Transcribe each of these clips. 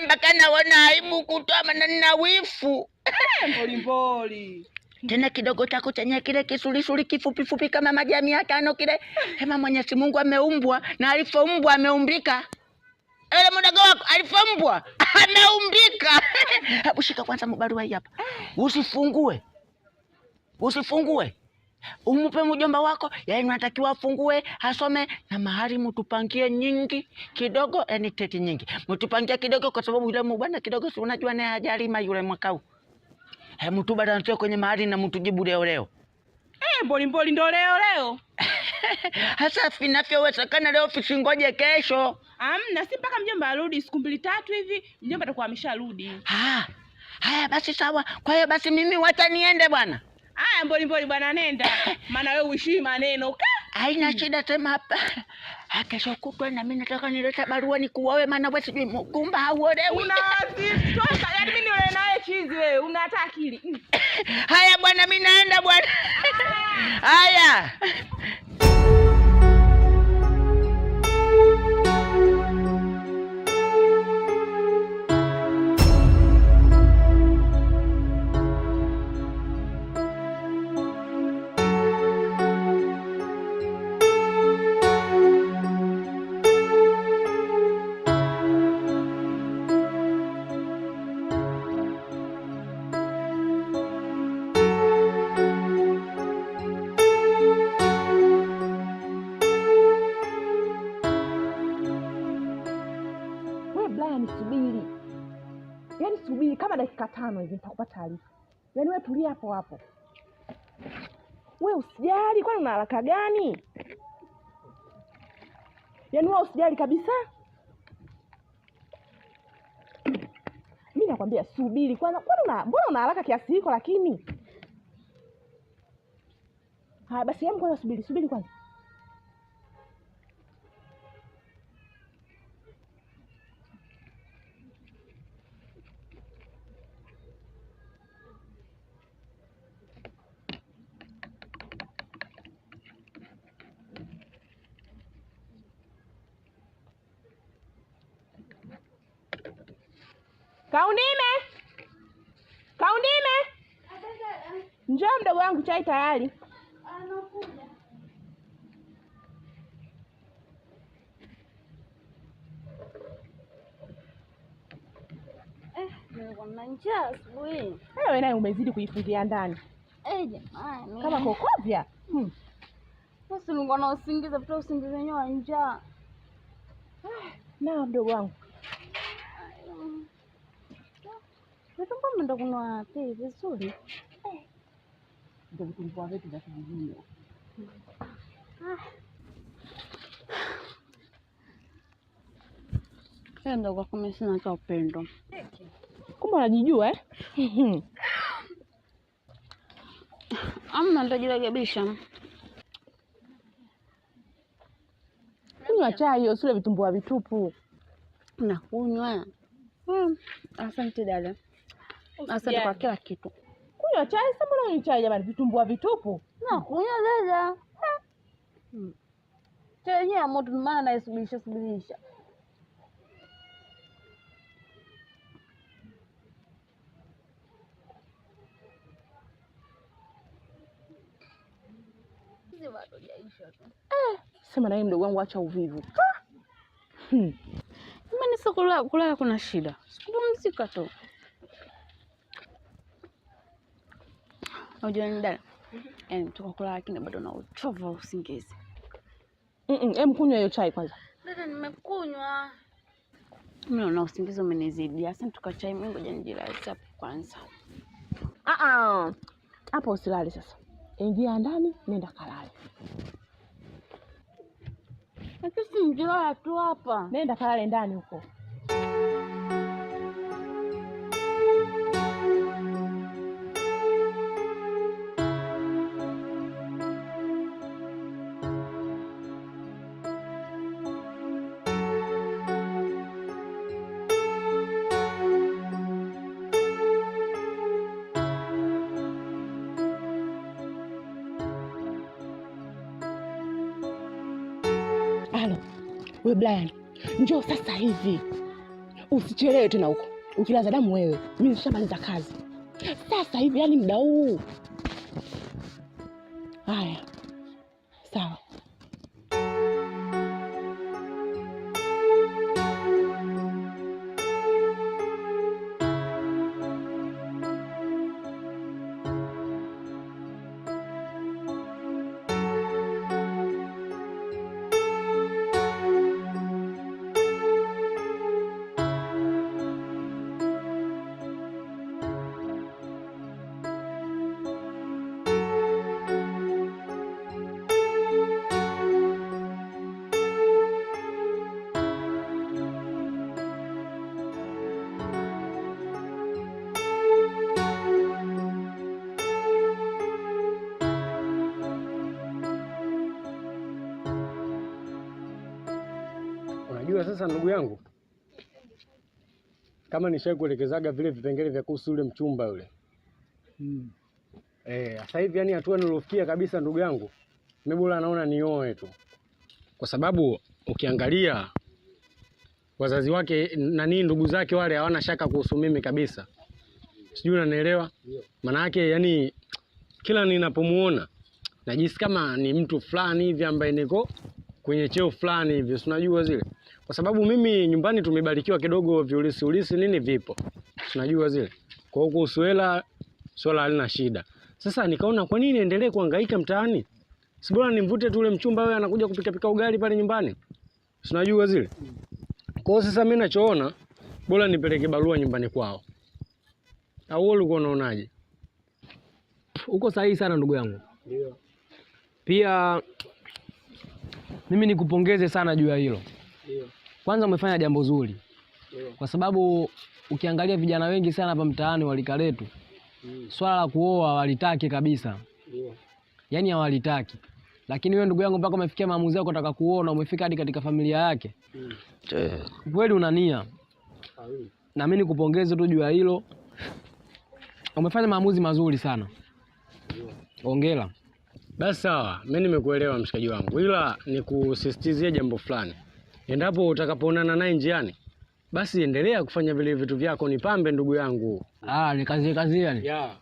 Mpaka naona aibu kutoa maneno na wifu. Mboli. Tena kidogo chako chenye kile kisulisuli kifupi kama majani ya tano kile. Hema Mwenyezi Mungu ameumbwa na alifoumbwa ameumbika. Ele mdogo wako alifoumbwa ameumbika. Hebu shika kwanza barua hii hapa. Usifungue. Umupe mjomba wako, yeye unatakiwa afungue, asome na mahari mtupangie nyingi kidogo, yani teti nyingi. Mtupangie kidogo kwa sababu yule mbwana kidogo si unajua naye hajalima yule mwaka huu. Mtu baada kwenye mahari na mtujibu leo. Mboli ndo leo. Hasa vinavyowezekana leo visingoje kesho. Amna, si mpaka mjomba arudi siku 2-3 hivi, mjomba atakuwa amesharudi. Haya basi sawa. Kwa hiyo basi mimi wacha niende bwana. Haya mboli bwana nenda. Maana wewe uishi maneno. Haina shida sema hapa. Kesho kutwa na mimi nataka nilete barua nikuoe maana wewe sijui mkumba hauolewi. Unazitoka yani mimi niwe naye chizi wewe unataka akili. Haya bwana mimi naenda bwana. Haya. Subiri kama dakika 5 hivi nitakupa taarifa. Yaani wewe tulia hapo. Wewe usijali, kwani una haraka gani? Yaani wewe usijali kabisa. Mimi nakwambia subiri kwanza. Mbona una haraka kiasi hiko lakini? Haya basi hebu kwanza subiri kwanza. Kaundime. Njoo mdogo wangu chai tayari. Anakuja. Nina njaa asubuhi. Wewe naye umezidi kuifungia ndani. Jamani. Kama kokovya. Sasa nilikuwa na usingizi wenyewe wa njaa. Na mdogo wangu. Mbona ndo kuna wapi vizuri? Ndio vitumbua vyetu vya kijijini. Ndio kwa kama sina cha upendo. Kumbe unajijua Amna nitajirekebisha. Kunywa chai hiyo sile vitumbua vitupu. Nakunywa. Asante dada. Asante kwa kila kitu. Kunywa chai sasa, mbona unywa chai jamani, vitumbua vitupu? Nakunywa dada. Chai ya moto maana naisubirisha. Hizi bado hajaisha tu. Sema na yeye mdogo wangu acha uvivu. Mimi kulala kuna shida. Sikupumzika tu. Unajua ni dada. Mtoka kulala lakini bado na uchovu wa usingizi. Kunywa hiyo chai kwanza. Dada nimekunywa. Mimi naona usingizi umenizidi. Sasa tukachai mimi ngoja nijilaze hapo kwanza. Hapo usilale sasa. Ingia ndani, nenda kalale. Lakini njoo tu hapa. Nenda kalale ndani huko. We Brian, njoo sasa hivi. Usichelewe tena huko. Ukilaza damu wewe. Mimi nishamaliza kazi. Sasa hivi yani muda huu. Haya. Sawa. Unajua sasa ndugu yangu, kama nishawahi kuelekezaga vile vipengele vya kuhusu yule mchumba yule. Sasa hivi yani hatua nilofikia kabisa ndugu yangu, mimi bora naona nioe tu. Kwa sababu ukiangalia wazazi wake ndugu zake wale hawana shaka kuhusu mimi kabisa. Sijui unanielewa? Maana yake yani kila ninapomuona najisi kama ni mtu fulani hivi ambaye niko kwenye cheo fulani hivi, unajua zile. Kwa sababu mimi nyumbani tumebarikiwa kidogo viulisi nini vipo. Unajua zile. Kwa hiyo kuhusu hela swala halina shida. Sasa nikaona kwa nini endelee kuhangaika mtaani? Si bora nimvute tu ule mchumba wewe anakuja kupika ugali pale nyumbani. Unajua zile. Kwa hiyo sasa mimi nachoona bora nipeleke barua nyumbani kwao. Au wewe ulikuwa unaonaje? Uko sahihi sana ndugu yangu. Ndio. Pia mimi nikupongeze sana juu ya hilo. Ndio. Kwanza umefanya jambo zuri. Ndio. Kwa sababu ukiangalia vijana wengi sana hapa mtaani walika letu. Swala la kuoa walitaki kabisa. Ndio. Yaani hawalitaki. Lakini wewe ndugu yangu mpaka umefikia maamuzi yako unataka kuoa na umefika hadi katika familia yake. Kweli una nia. Na mimi nikupongeze tu juu ya hilo. Umefanya maamuzi mazuri sana. Hongera. Basi sawa, mimi nimekuelewa mshikaji wangu. Ila nikusisitizie jambo fulani. Endapo utakapoonana naye njiani, basi endelea kufanya vile vitu vyako, nipambe ndugu yangu. Ni kazi yani. Yeah.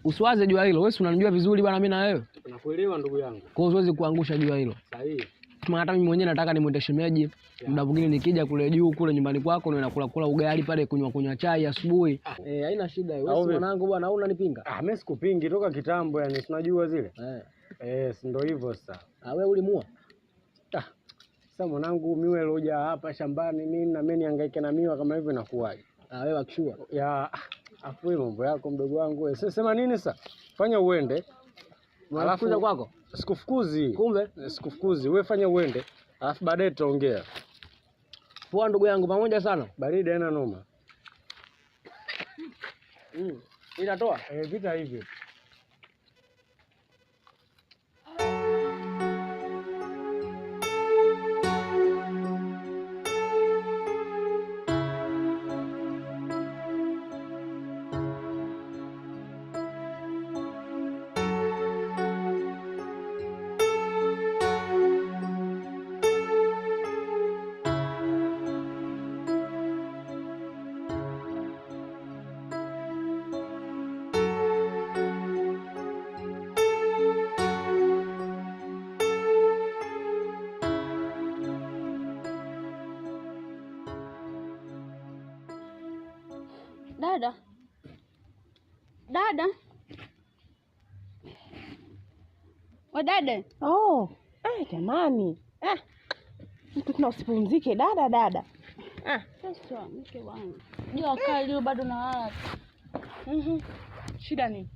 Usiwaze juu ya hilo. Wewe unanijua vizuri bwana mimi na wewe. Nakuelewa ndugu yangu. Kwa hiyo siwezi kuangusha juu ya hilo. Sahihi. Kama hata mimi mwenyewe nataka nimwende shemeji. Muda mwingine nikija kule juu kule nyumbani kwako na nakula ugali pale kunywa chai asubuhi. Haina shida wewe. Wewe mwanangu bwana hauna nipinga. Mimi sikupingi toka kitambo yani, tunajua zile. Si ndio hivyo sasa. Wewe ulimua? Sasa mwanangu miwa iloja hapa shambani nini na mimi nihangaike na miwa kama hivyo inakuwaje? Wewe akishua. Afu mambo yako mdogo wangu wewe. Sema nini sasa? Fanya uende. Alafu kwako? Sikufukuzi. Kumbe? Sikufukuzi. Wewe fanya uende. Alafu baadaye tutaongea. Poa ndugu yangu, pamoja sana. Baridi haina noma. Inatoa? Vita hivi. Dada. Dada. Jamani. Mtu tuna usipumzike dada. Sasa mke wangu. Jua kali leo bado nalala. Shida nini?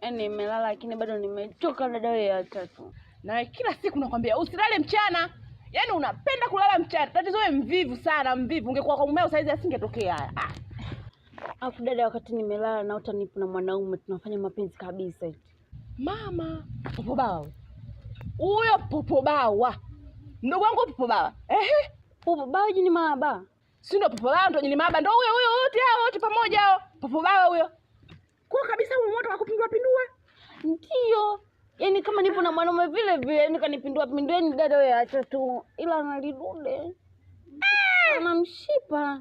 Yaani nimelala lakini bado nimechoka dada wewe ya tatu. Na kila siku nakwambia usilale mchana. Yaani unapenda kulala mchana. Tatizo wewe mvivu sana, mvivu. Ungekuwa kwa mumeo saizi asingetokea haya. Afu dada, wakati nimelala naota nipo na mwanaume tunafanya mapenzi kabisa eti. Mama, popobawa. Huyo popobawa. Ndugu wangu popobawa. Popobawa jini maaba. Si ndio popobawa ndio jini maaba, ndio huyo wote pamoja hao. Popobawa huyo. Kwa kabisa moto wakupindua pindua. Ndio. Yaani kama nipo na mwanaume vile vile, yaani kanipindua ni dada wewe acha tu. Ila analidude. Ana mshipa.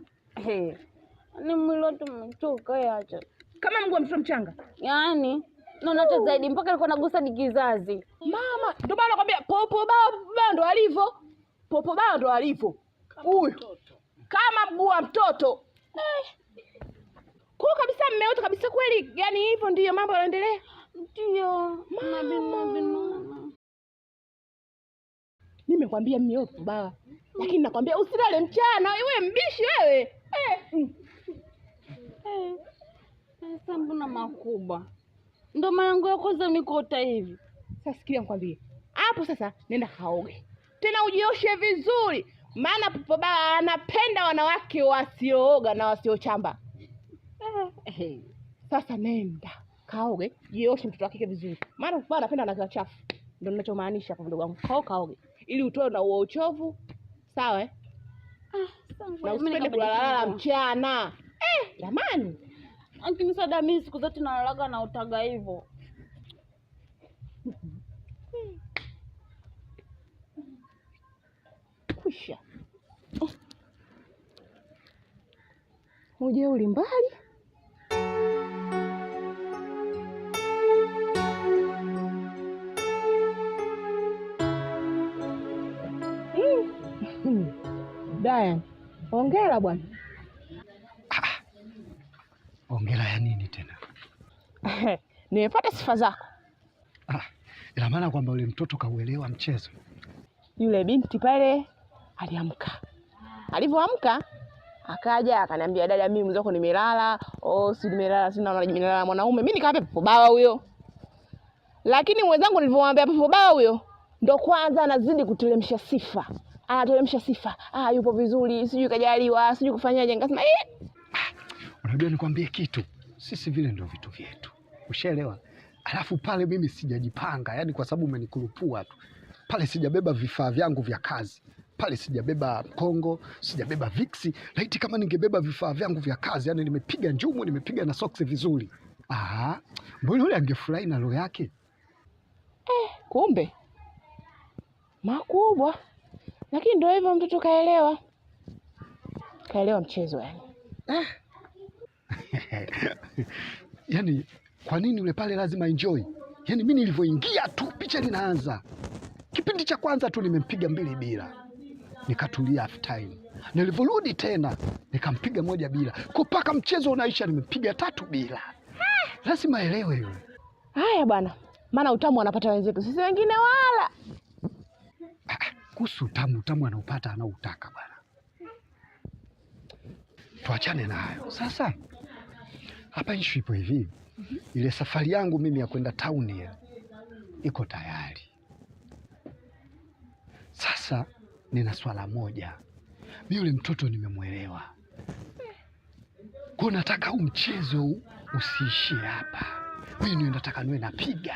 Ni mwili wote umechoka acha. Kama mguu wa mtoto mchanga. Yaani naona hata zaidi mpaka alikuwa anagusa ni kizazi. Mama, ndio maana nakwambia popo baba ndo alivyo. Popo baba ndo alivyo. Huyu. Kama mguu wa mtoto. Kwa kabisa mmeota kabisa kweli, yani hivyo ndiyo mambo yanaendelea. Ndio. Mama. Nimekwambia mmeota baba. Lakini nakwambia usilale mchana, wewe mbishi wewe. Sasa mbona makubwa? Ndio malango ya kwanza nikota hivi. Sasa sikia nikwambie. Hapo sasa nenda kaoge. Tena ujioshe vizuri. Maana popo baba anapenda wanawake wasiooga na wasiochamba. Sasa nenda kaoge, jioshe mtoto wake vizuri. Maana popo baba anapenda wanawake wachafu. Ndio ninachomaanisha kwa mdogo wangu. Kaoge ili utoe na huo uchovu. Sawa na usipende kulala mchana. Jamani. Lakini sada mimi siku zote nalalaga na utaga hivyo. Kusha. Uje uli mbali. Diane, hongera bwana. Hongera ya nini tena? Nimepata sifa zako. Ina maana kwamba yule mtoto kauelewa mchezo. Yule binti pale aliamka. Alivyoamka akaja akaniambia, dada, mimi mzako nimelala. Si nimelala, sina nimelala mwanaume. Mimi nikamwambia popo baba huyo. Lakini mwenzangu nilivyomwambia popo baba huyo, ndo kwanza anazidi kutelemsha sifa. Anatelemsha sifa. Yupo vizuri, sijui kajaliwa, sijui kufanyaje. Nikasema unajua nikwambie kitu. Sisi vile ndio vitu vyetu. Ushaelewa? Alafu pale mimi sijajipanga, yani kwa sababu umenikurupua tu. Pale sijabeba vifaa vyangu vya kazi. Pale sijabeba Kongo, sijabeba Vixi. Laiti kama ningebeba vifaa vyangu vya kazi, yani nimepiga njumu, nimepiga na socks vizuri. Mbona yule angefurahi na roho yake? Kumbe makubwa. Lakini ndio hivyo, mtoto kaelewa. Kaelewa mchezo yani. Yani kwa nini yule pale lazima enjoy? Yani mimi nilivyoingia tu picha linaanza. Kipindi cha kwanza tu nimempiga 2 bila. Nikatulia half time. Nilivyorudi tena nikampiga 1 bila. Kupaka mchezo unaisha nimepiga 3 bila. Lazima elewe yule. Haya bwana. Maana utamu wanapata wenzetu. Sisi wengine wala. Kuhusu utamu anaupata anautaka bwana. Tuachane na hayo. Sasa hapa issue ipo hivi. Ile safari yangu mimi ya kwenda town ile iko tayari. Sasa nina swala moja. Mimi yule mtoto nimemwelewa. Kwa nataka huu mchezo usiishie hapa. Mimi nataka niwe napiga.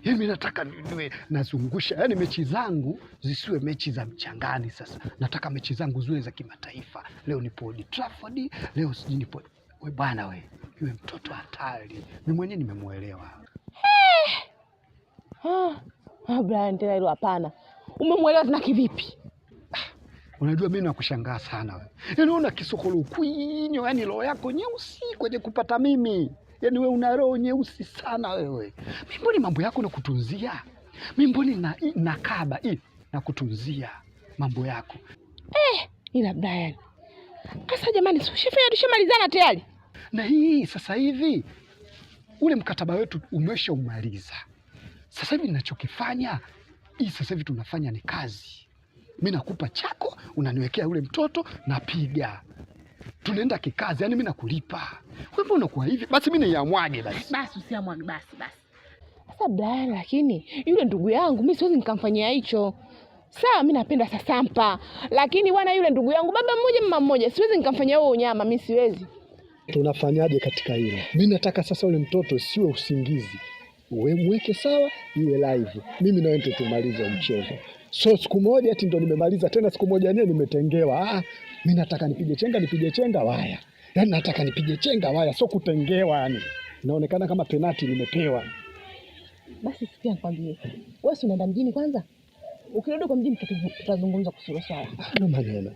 Mimi nataka niwe nazungusha. Yaani mechi zangu zisiwe mechi za mchangani sasa. Nataka mechi zangu ziwe za kimataifa. Leo nipo Old Trafford, leo siji nipo. We bwana we, yule mtoto hatari. Mimi mwenyewe nimemwelewa. Brian tena hilo hapana. Umemwelewa tena kivipi? Unajua mimi nakushangaa sana wewe. Yaani una kisokolo kwinyo, yani roho yako nyeusi kwenye kupata mimi. Yaani wewe una roho nyeusi sana wewe. Mimi mbona mambo yako nakutunzia? Mimi mbona nakaba na kutunzia mambo yako. Ila Brian. Sasa jamani, usifanye tushamalizana tayari. Na hii sasa hivi ule mkataba wetu umeshaumaliza. Sasa hivi ninachokifanya sasa hivi tunafanya ni kazi. Mimi nakupa chako, unaniwekea ule mtoto, napiga. Tunaenda kikazi, yani mimi nakulipa. Wewe mbona kwa hivi? Basi mimi niamwage basi. Basi usiamwage basi. Sasa Brian, lakini yule ndugu yangu mimi siwezi nikamfanyia hicho. Sawa, mimi napenda sasampa. Lakini bwana yule ndugu yangu baba mmoja mama mmoja, siwezi nikamfanyia huo unyama, mimi siwezi. Tunafanyaje katika hilo? Mimi nataka sasa ule mtoto siwe usingizi. Wewe mweke sawa, iwe live. Mimi na wewe tumalize mchezo. So siku moja ati ndo nimemaliza tena siku moja yenyewe nimetengewa. Mimi nataka nipige chenga waya. Yaani nataka nipige chenga waya, sio kutengewa yani. Inaonekana kama penalty nimepewa. Basi sikia nikwambie. Wewe unaenda mjini kwanza? Ukirudi kwa mjini tutazungumza kuhusu swala. Ndio maneno.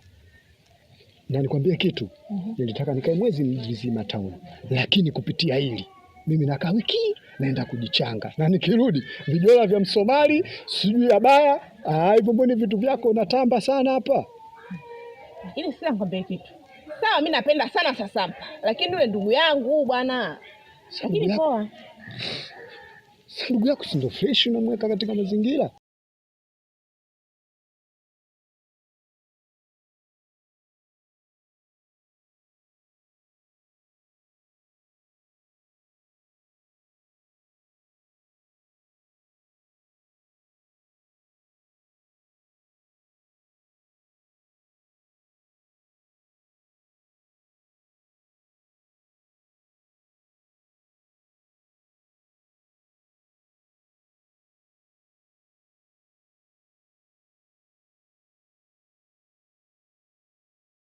Na nikwambie kitu, nilitaka nikae mwezi mzima town, lakini kupitia hili mimi nakaa wiki naenda kujichanga, na nikirudi vijola vya Msomali sijui ya baya hivyo. Mbona vitu vyako unatamba sana hapa? Lakini sasa nikwambie kitu. Sawa, mimi napenda sana Sasampa, lakini yule ndugu yangu bwana. Lakini poa. Ndugu yako si ndo fresh unamweka katika mazingira?